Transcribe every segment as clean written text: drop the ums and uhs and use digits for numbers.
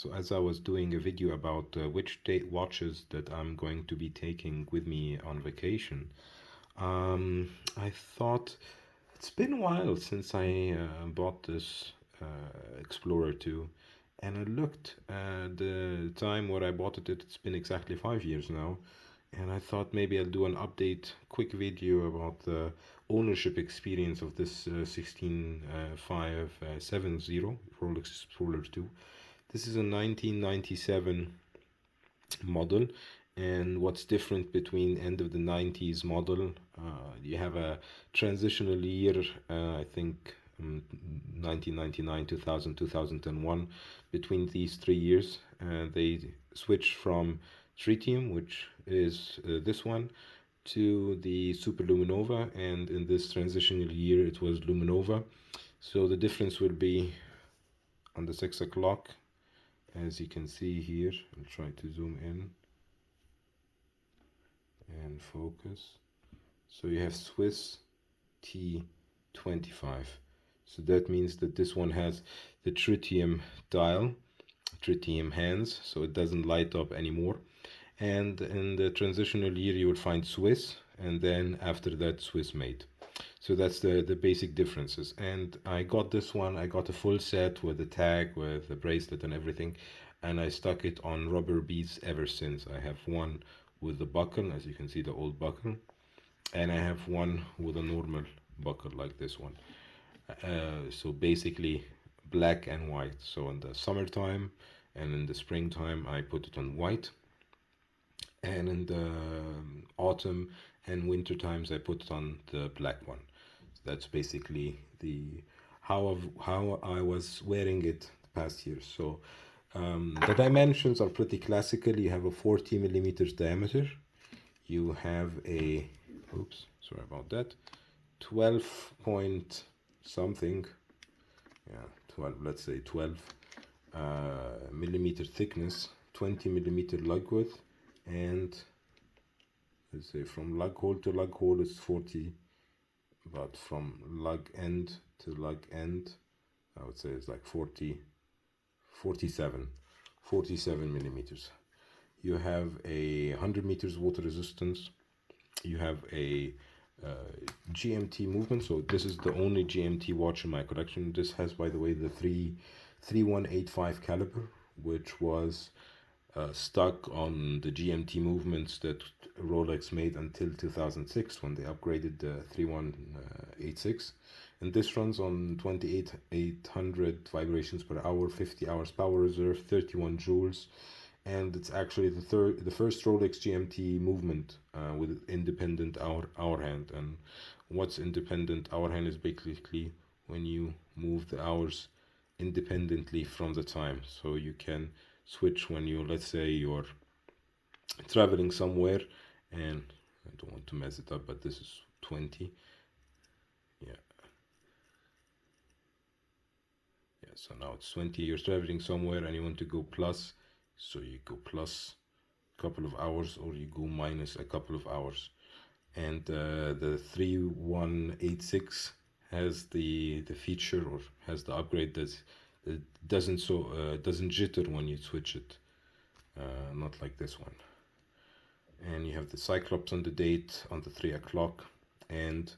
So as I was doing a video about which date watches that I'm going to be taking with me on vacation, I thought it's been a while since I bought this Explorer 2, and I looked at the time where I bought it. It's been exactly 5 years now, and I thought maybe I'll do an update, quick video about the ownership experience of this 16570 Rolex Explorer 2. This is a 1997 model, and what's different between end of the 90s model, you have a transitional year, I think 1999, 2000, 2001. Between these 3 years, they switched from tritium, which is this one, to the super luminova, and in this transitional year it was luminova. So the difference will be on the 6 o'clock, as you can see here. I'll try to zoom in and focus. So you have Swiss T25. So that means that this one has the tritium dial, tritium hands, so it doesn't light up anymore. And in the transitional year you will find Swiss, and then after that Swiss made. So that's the basic differences. And I got this one, I got a full set with the tag, with the bracelet and everything, and I stuck it on rubber beads ever since. I have one with the buckle, as you can see, the old buckle, and I have one with a normal buckle like this one. So basically black and white. So in the summertime and in the springtime I put it on white, and in the autumn and winter times I put it on the black one. So that's basically the how I was wearing it the past years. So the dimensions are pretty classical. You have a 40 millimeters diameter. You have a, oops, sorry about that, 12 point something, yeah, 12, let's say 12 millimeter thickness, 20 millimeter lug width, and let's say from lug hole to lug hole is 40, but from lug end to lug end, I would say it's like 47 millimeters. You have a 100 meters water resistance. You have a GMT movement. So this is the only GMT watch in my collection. This has, by the way, the 3185 caliber, which was stuck on the GMT movements that Rolex made until 2006, when they upgraded the 3186. And this runs on 2800 vibrations per hour, 50 hours power reserve, 31 joules, and it's actually the first Rolex GMT movement with independent hour hand. And what's independent hour hand is basically when you move the hours independently from the time. So you can switch when you, let's say you're traveling somewhere, and I don't want to mess it up, but this is 20. Yeah, so now it's 20. You're traveling somewhere and you want to go plus, so you go plus a couple of hours, or you go minus a couple of hours. And the 3186 has the feature, or has the upgrade that doesn't jitter when you switch it, not like this one. And you have the Cyclops on the date on the 3 o'clock, and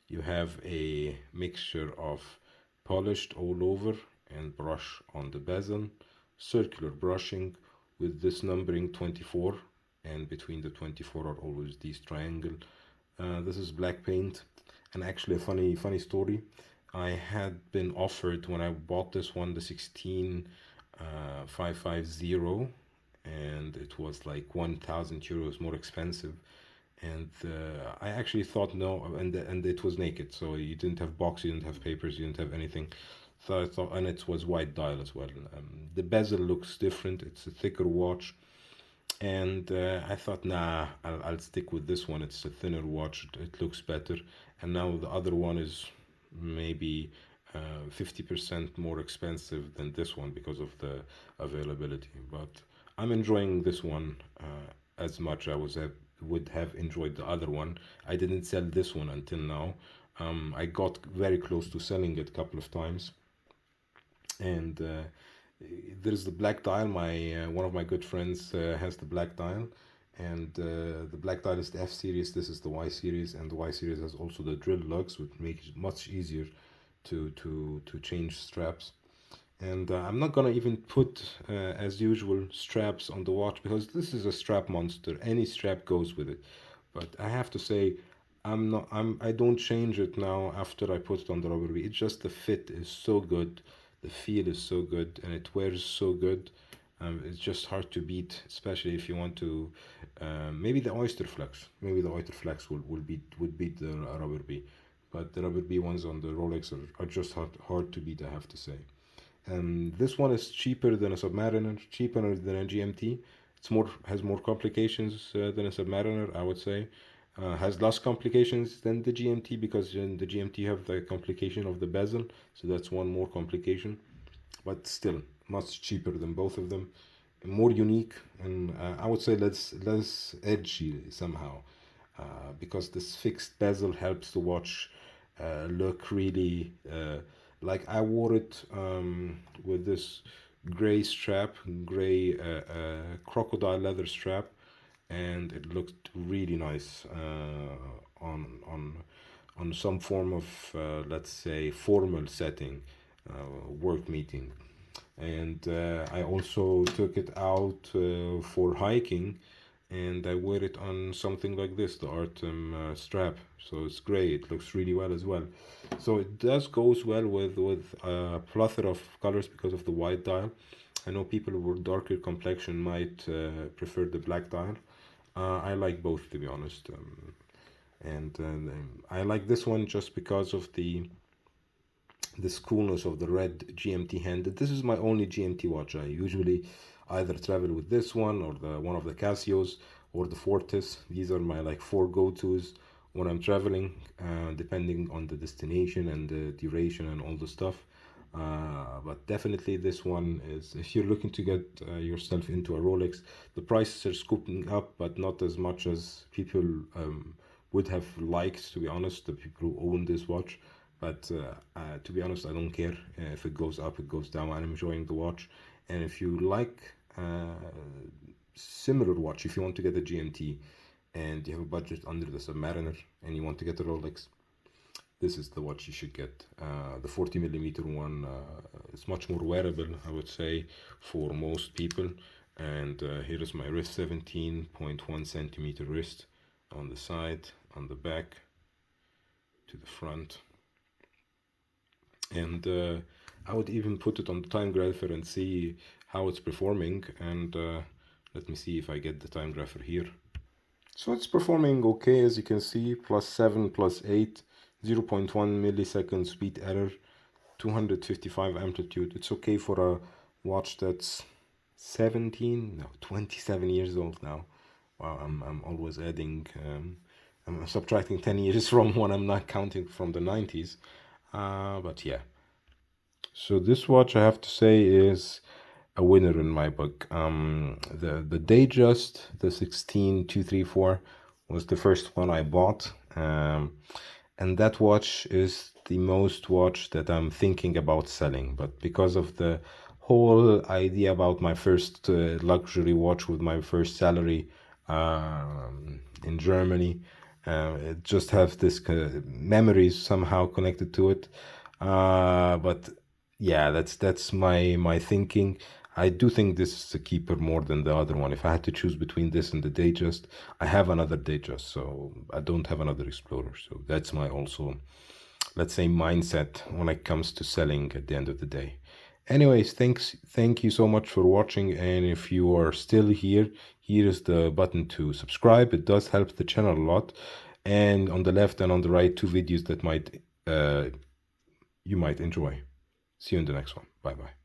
you have a mixture of polished all over and brush on the bezel, circular brushing with this numbering 24, and between the 24 are always these triangle. This is black paint. And actually a funny story, I had been offered, when I bought this one, the 16550, and it was like 1,000 euros more expensive. And I actually thought no, and it was naked, so you didn't have box, you didn't have papers, you didn't have anything. So I thought, and it was white dial as well. The bezel looks different, it's a thicker watch, and I thought, nah, I'll stick with this one. It's a thinner watch, it looks better. And now the other one is maybe 50% more expensive than this one because of the availability. But I'm enjoying this one as much I would have enjoyed the other one. I didn't sell this one until now. I got very close to selling it a couple of times, and there's the black dial. My one of my good friends has the black dial, and the black dial is the F series. This is the Y series, and the Y series has also the drill lugs, which makes it much easier to change straps. And I'm not gonna even put, as usual, straps on the watch because this is a strap monster. Any strap goes with it. But I have to say, I don't change it now after I put it on the rubber bee. It's just the fit is so good, the feel is so good, and it wears so good. It's just hard to beat, especially if you want to. Maybe the Oyster Flex. Maybe the Oyster Flex would beat the rubber bee, but the rubber bee ones on the Rolex are just hard to beat. I have to say. This one is cheaper than a Submariner, cheaper than a GMT. It's more has more complications than a Submariner, I would say. Has less complications than the GMT because in the GMT you have the complication of the bezel, so that's one more complication. But still, much cheaper than both of them, more unique, and I would say less edgy somehow, because this fixed bezel helps the watch look really like I wore it with this gray strap, gray crocodile leather strap, and it looked really nice on some form of let's say formal setting, work meeting. And I also took it out for hiking, and I wear it on something like this, the Artem strap. So it's gray. It looks really well as well. So it does goes well with a plethora of colors because of the white dial. I know people with darker complexion might prefer the black dial. I like both, to be honest. And I like this one just because of this coolness of the red GMT hand. This is my only GMT watch. I usually either travel with this one or the one of the Casios or the Fortis. These are my like four go-tos when I'm traveling, depending on the destination and the duration and all the stuff. But definitely this one is, if you're looking to get yourself into a Rolex, the prices are scooping up, but not as much as people would have liked, to be honest, the people who own this watch. But to be honest, I don't care if it goes up, it goes down. I'm enjoying the watch. And if you like similar watch, if you want to get a GMT and you have a budget under the Submariner and you want to get a Rolex, this is the watch you should get. The 40mm one is much more wearable, I would say, for most people. And here is my wrist, 17.1 centimeter wrist on the side, on the back, to the front. And I would even put it on the time grapher and see how it's performing. And let me see if I get the time grapher here. So it's performing okay, as you can see, +7, +8, 0.1 millisecond speed error, 255 amplitude. It's okay for a watch that's 27 years old now. Wow, I'm always adding, I'm subtracting 10 years from when I'm not counting from the 90s. But yeah. So this watch, I have to say, is a winner in my book. The Datejust, the 16234, was the first one I bought, and that watch is the most watch that I'm thinking about selling. But because of the whole idea about my first luxury watch with my first salary in Germany, it just has this memories somehow connected to it. But yeah, that's my thinking. I do think this is a keeper more than the other one. If I had to choose between this and the Datejust, I have another Datejust, so I don't have another Explorer. So that's my also, let's say, mindset when it comes to selling at the end of the day. Anyways, thank you so much for watching, and if you are still here, here is the button to subscribe. It does help the channel a lot. And on the left and on the right, 2 videos that you might enjoy. See you in the next one. Bye bye.